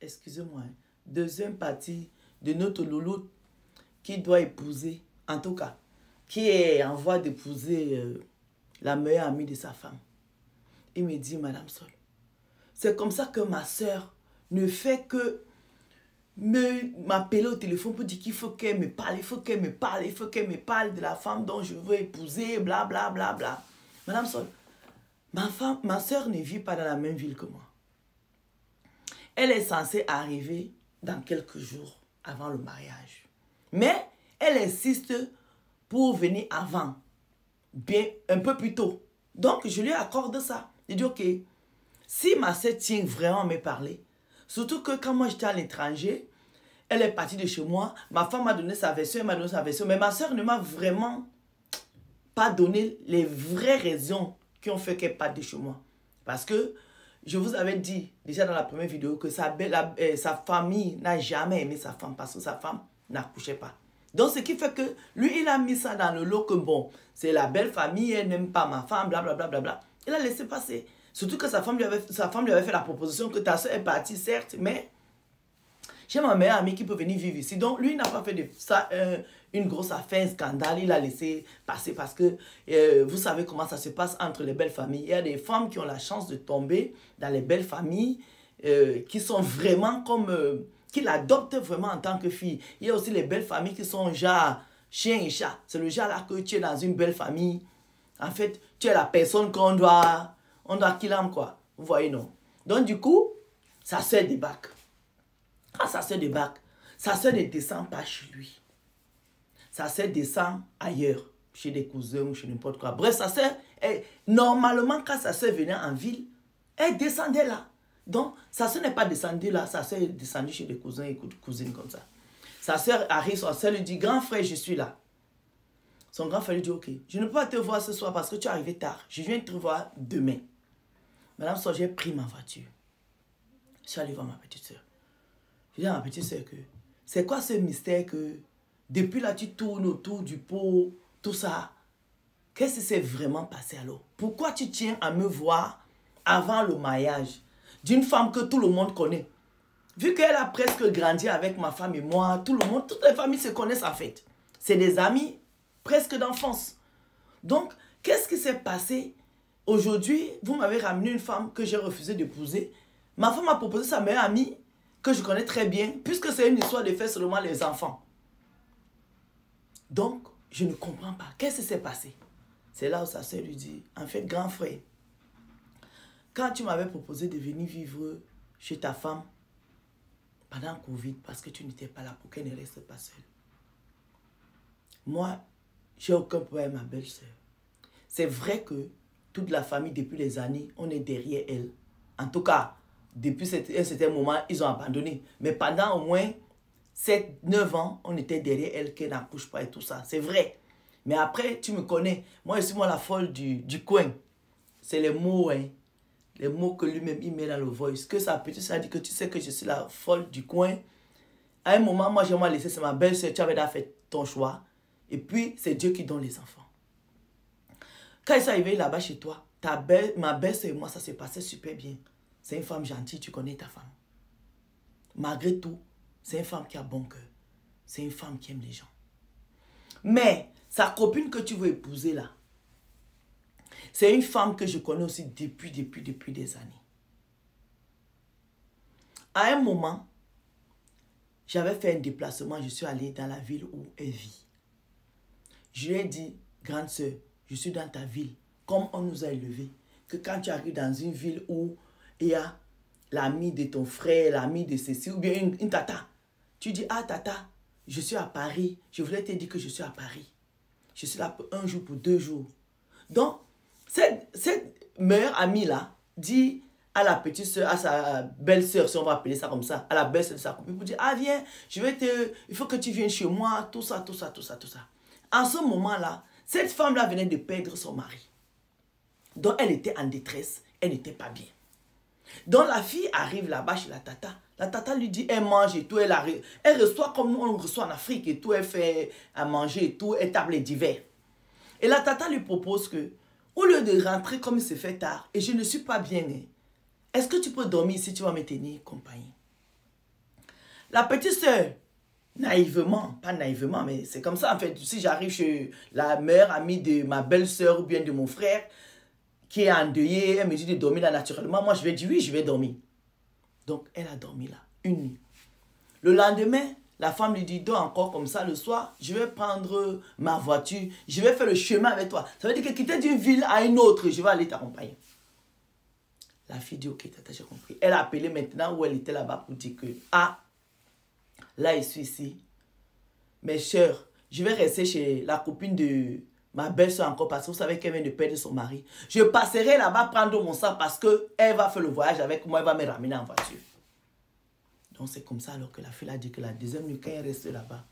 excusez-moi, deuxième partie de notre louloute qui doit épouser, en tout cas, qui est en voie d'épouser la meilleure amie de sa femme. Il me dit, Madame Sol, c'est comme ça que ma soeur ne fait que m'appeler au téléphone pour dire qu'il faut qu'elle me parle, il faut qu'elle me parle, il faut qu'elle me parle de la femme dont je veux épouser, bla bla bla bla. Madame Sol, ma soeur ne vit pas dans la même ville que moi. Elle est censée arriver dans quelques jours avant le mariage. Mais elle insiste pour venir avant, bien un peu plus tôt. Donc je lui accorde ça. Je dis ok, si ma soeur tient vraiment à me parler, surtout que quand moi j'étais à l'étranger, elle est partie de chez moi, ma femme m'a donné sa version, elle m'a donné sa version, mais ma soeur ne m'a vraiment pas donné les vraies raisons qui ont fait qu'elle parte de chez moi. Parce que je vous avais dit déjà dans la première vidéo que sa famille n'a jamais aimé sa femme parce que sa femme n'accouchait pas. Donc ce qui fait que lui il a mis ça dans le lot que bon, c'est la belle famille, elle n'aime pas ma femme, blablabla. Bla, bla, bla. Il a laissé passer. Surtout que sa femme lui avait fait la proposition que ta soeur est partie certes, mais j'ai ma meilleure amie qui peut venir vivre ici. Donc lui il n'a pas fait de ça une grosse affaire, un scandale, il a laissé passer parce que vous savez comment ça se passe entre les belles familles. Il y a des femmes qui ont la chance de tomber dans les belles familles qui sont vraiment comme... qui l'adoptent vraiment en tant que fille. Il y a aussi les belles familles qui sont genre chien et chat. C'est le genre là que tu es dans une belle famille. En fait, tu es la personne qu'on doit qu'il aime quoi. Vous voyez non. Donc du coup, sa soeur débarque. Quand sa soeur débarque, sa soeur ne descend pas chez lui. Sa soeur descend ailleurs, chez des cousins ou chez n'importe quoi. Bref, sa soeur, normalement, quand sa soeur venait en ville, elle descendait là. Donc, sa soeur n'est pas descendue là, sa soeur est descendue chez des cousins et cousines comme ça. Sa soeur arrive, sa soeur lui dit, grand frère, je suis là. Son grand frère lui dit, ok, je ne peux pas te voir ce soir parce que tu es arrivé tard. Je viens te voir demain. Madame Soeur, j'ai pris ma voiture. Je suis allé voir ma petite soeur. Je dis à ma petite soeur que, c'est quoi ce mystère que, depuis là, tu tournes autour du pot, tout ça. Qu'est-ce qui s'est vraiment passé alors? Pourquoi tu tiens à me voir avant le mariage d'une femme que tout le monde connaît? Vu qu'elle a presque grandi avec ma femme et moi, tout le monde, toutes les familles se connaissent en fait. C'est des amis presque d'enfance. Donc, qu'est-ce qui s'est passé? Aujourd'hui, vous m'avez ramené une femme que j'ai refusé d'épouser. Ma femme m'a proposé sa meilleure amie, que je connais très bien, puisque c'est une histoire de faire seulement les enfants. Donc, je ne comprends pas. Qu'est-ce qui s'est passé? C'est là où sa soeur lui dit, en fait, grand frère, quand tu m'avais proposé de venir vivre chez ta femme pendant le Covid, parce que tu n'étais pas là pour qu'elle ne reste pas seule. Moi, j'ai aucun problème avec ma belle-sœur. C'est vrai que toute la famille, depuis les années, on est derrière elle. En tout cas, depuis un certain moment, ils ont abandonné. Mais pendant au moins 7-9 ans, on était derrière elle, qu'elle n'accouche pas et tout ça. C'est vrai. Mais après, tu me connais. Moi, je suis moi la folle du coin. C'est les mots, hein. Les mots que lui-même, il met dans le voice. Que sa petite soeur dit que tu sais que je suis la folle du coin. À un moment, moi, je m'ai laissé, c'est ma belle-sœur. Tu avais déjà fait ton choix. Et puis, c'est Dieu qui donne les enfants. Quand ils sont arrivés là-bas chez toi, ma belle-sœur et moi, ça s'est passé super bien. C'est une femme gentille, tu connais ta femme. Malgré tout, c'est une femme qui a bon cœur. C'est une femme qui aime les gens. Mais, sa copine que tu veux épouser là, c'est une femme que je connais aussi depuis des années. À un moment, j'avais fait un déplacement, je suis allé dans la ville où elle vit. Je lui ai dit, grande sœur, je suis dans ta ville, comme on nous a élevés, que quand tu arrives dans une ville où il y a l'ami de ton frère, l'ami de ceci, ou bien une tata, tu dis, ah tata, je suis à Paris, je voulais te dire que je suis à Paris. Je suis là pour 1 jour, pour 2 jours. Donc, cette meilleure amie-là dit à la petite soeur, à sa belle-sœur, si on va appeler ça comme ça, à la belle-sœur de sa copine, pour dire, ah viens, il faut que tu viennes chez moi, tout ça, tout ça, tout ça, tout ça. En ce moment-là, cette femme-là venait de perdre son mari. Donc, elle était en détresse, elle n'était pas bien. Donc, la fille arrive là-bas chez la tata. La tata lui dit, elle mange et tout, elle reçoit comme nous, on reçoit en Afrique et tout, elle fait à manger et tout, elle table les divers. Et la tata lui propose que, au lieu de rentrer comme il se fait tard, et je ne suis pas bien, est-ce que tu peux dormir ici, tu vas me tenir compagnie? La petite soeur, naïvement, pas naïvement, mais c'est comme ça en fait. Si j'arrive chez la meilleure amie de ma belle-sœur ou bien de mon frère, qui est endeuillée, elle me dit de dormir là naturellement, moi je vais dire oui, je vais dormir. Donc elle a dormi là, une nuit. Le lendemain, la femme lui dit, dors encore comme ça le soir, je vais prendre ma voiture, je vais faire le chemin avec toi. Ça veut dire que quitter d'une ville à une autre, je vais aller t'accompagner. La fille dit, ok, tata, j'ai compris. Elle a appelé maintenant où elle était là-bas pour dire que, ah, là, je suis ici. Mes soeurs, je vais rester chez la copine de ma belle-soeur encore parce que vous savez qu'elle vient de perdre son mari. Je passerai là-bas prendre mon sac parce qu'elle va faire le voyage avec moi, elle va me ramener en voiture. Donc c'est comme ça alors que la fille a dit que la deuxième nuit, quand elle reste là-bas,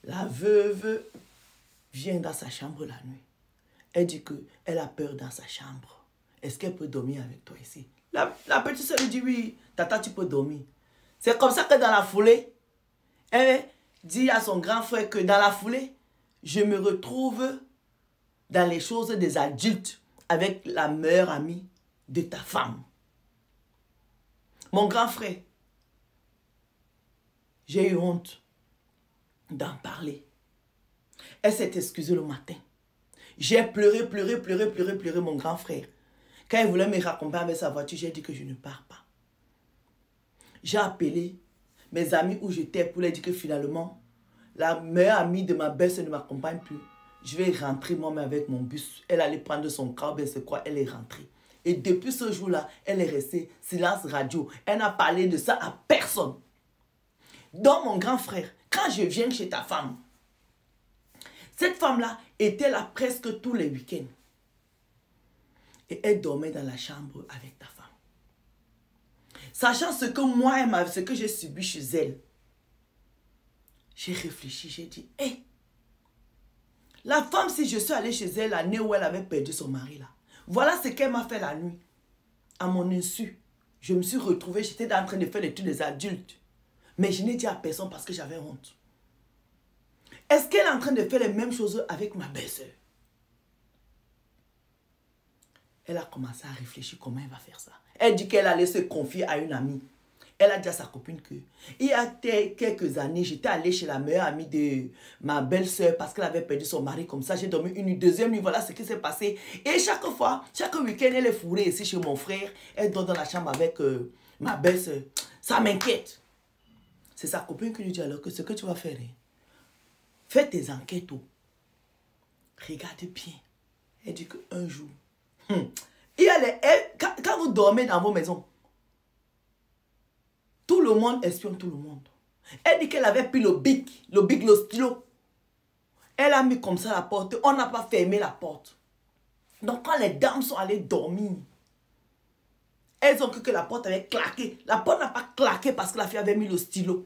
la veuve vient dans sa chambre la nuit. Elle dit qu'elle a peur dans sa chambre. Est-ce qu'elle peut dormir avec toi ici? La petite soeur lui dit oui, tata, tu peux dormir. C'est comme ça que dans la foulée, elle dit à son grand frère que dans la foulée, je me retrouve dans les choses des adultes avec la meilleure amie de ta femme. Mon grand frère, j'ai eu honte d'en parler. Elle s'est excusée le matin. J'ai pleuré, mon grand frère. Quand il voulait me raccompagner avec sa voiture, j'ai dit que je ne pars pas. J'ai appelé mes amis où j'étais pour leur dire que finalement, la meilleure amie de ma belle-sœur ne m'accompagne plus. Je vais rentrer moi-même avec mon bus. Elle allait prendre son car, ben c'est quoi, elle est rentrée. Et depuis ce jour-là, elle est restée silence radio. Elle n'a parlé de ça à personne. Donc mon grand frère, quand je viens chez ta femme, cette femme-là était là presque tous les week-ends. Et elle dormait dans la chambre avec ta femme. Sachant ce que moi, ce que j'ai subi chez elle, j'ai réfléchi, j'ai dit, hé, la femme, si je suis allée chez elle l'année où elle avait perdu son mari là, voilà ce qu'elle m'a fait la nuit. À mon insu, je me suis retrouvée, j'étais en train de faire l'étude des adultes. Mais je n'ai dit à personne parce que j'avais honte. Est-ce qu'elle est en train de faire les mêmes choses avec ma belle-sœur? Elle a commencé à réfléchir comment elle va faire ça. Elle dit qu'elle allait se confier à une amie. Elle a dit à sa copine que il y a quelques années, j'étais allée chez la meilleure amie de ma belle-sœur parce qu'elle avait perdu son mari comme ça. J'ai dormi une nuit, deuxième nuit, voilà ce qui s'est passé. Et chaque fois, chaque week-end, elle est fourrée ici chez mon frère. Elle dort dans la chambre avec ma belle-sœur. Ça m'inquiète. C'est sa copine qui lui dit alors que ce que tu vas faire, hein, fais tes enquêtes. Regarde bien. Elle dit qu'un jour, quand vous dormez dans vos maisons, tout le monde espionne tout le monde. Elle dit qu'elle avait pris le bic, le stylo. Elle a mis comme ça la porte. On n'a pas fermé la porte. Donc quand les dames sont allées dormir, elles ont cru que la porte avait claqué. La porte n'a pas claqué parce que la fille avait mis le stylo.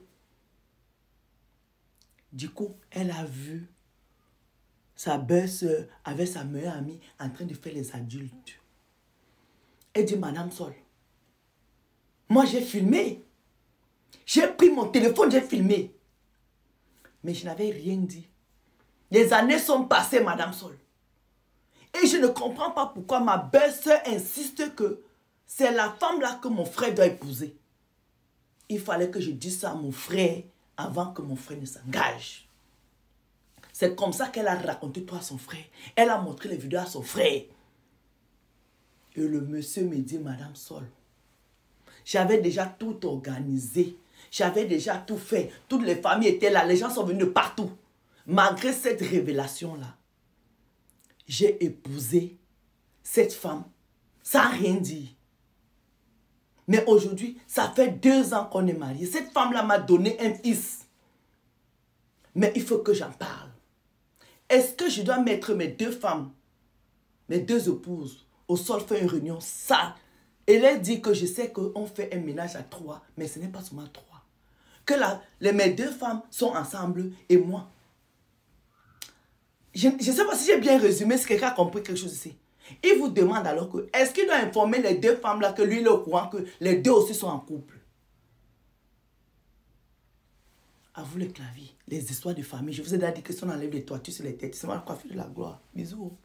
Du coup, elle a vu sa belle-sœur avec sa meilleure amie en train de faire les adultes. Elle dit, Madame Sol, moi j'ai filmé. J'ai pris mon téléphone, j'ai filmé. Mais je n'avais rien dit. Les années sont passées, Madame Sol. Et je ne comprends pas pourquoi ma belle-sœur insiste que c'est la femme-là que mon frère doit épouser. Il fallait que je dise ça à mon frère avant que mon frère ne s'engage. C'est comme ça qu'elle a raconté tout à son frère. Elle a montré les vidéos à son frère. Et le monsieur me dit, Madame Sol, j'avais déjà tout organisé. J'avais déjà tout fait. Toutes les familles étaient là. Les gens sont venus de partout. Malgré cette révélation-là, j'ai épousé cette femme sans rien dire. Mais aujourd'hui, ça fait 2 ans qu'on est mariés. Cette femme-là m'a donné un fils. Mais il faut que j'en parle. Est-ce que je dois mettre mes 2 femmes, mes 2 épouses, au sol, faire une réunion? Ça. Et elle dit que je sais qu'on fait un ménage à 3, mais ce n'est pas seulement 3. Que mes 2 femmes sont ensemble et moi. Je ne sais pas si j'ai bien résumé, si quelqu'un a compris quelque chose ici. Il vous demande alors que, est-ce qu'il doit informer les 2 femmes là que lui il est au courant que les 2 aussi sont en couple? À vous les claviers, les histoires de famille. Je vous ai déjà dit que si on enlève les toitures sur les têtes, c'est moi la coiffure de la gloire. Bisous.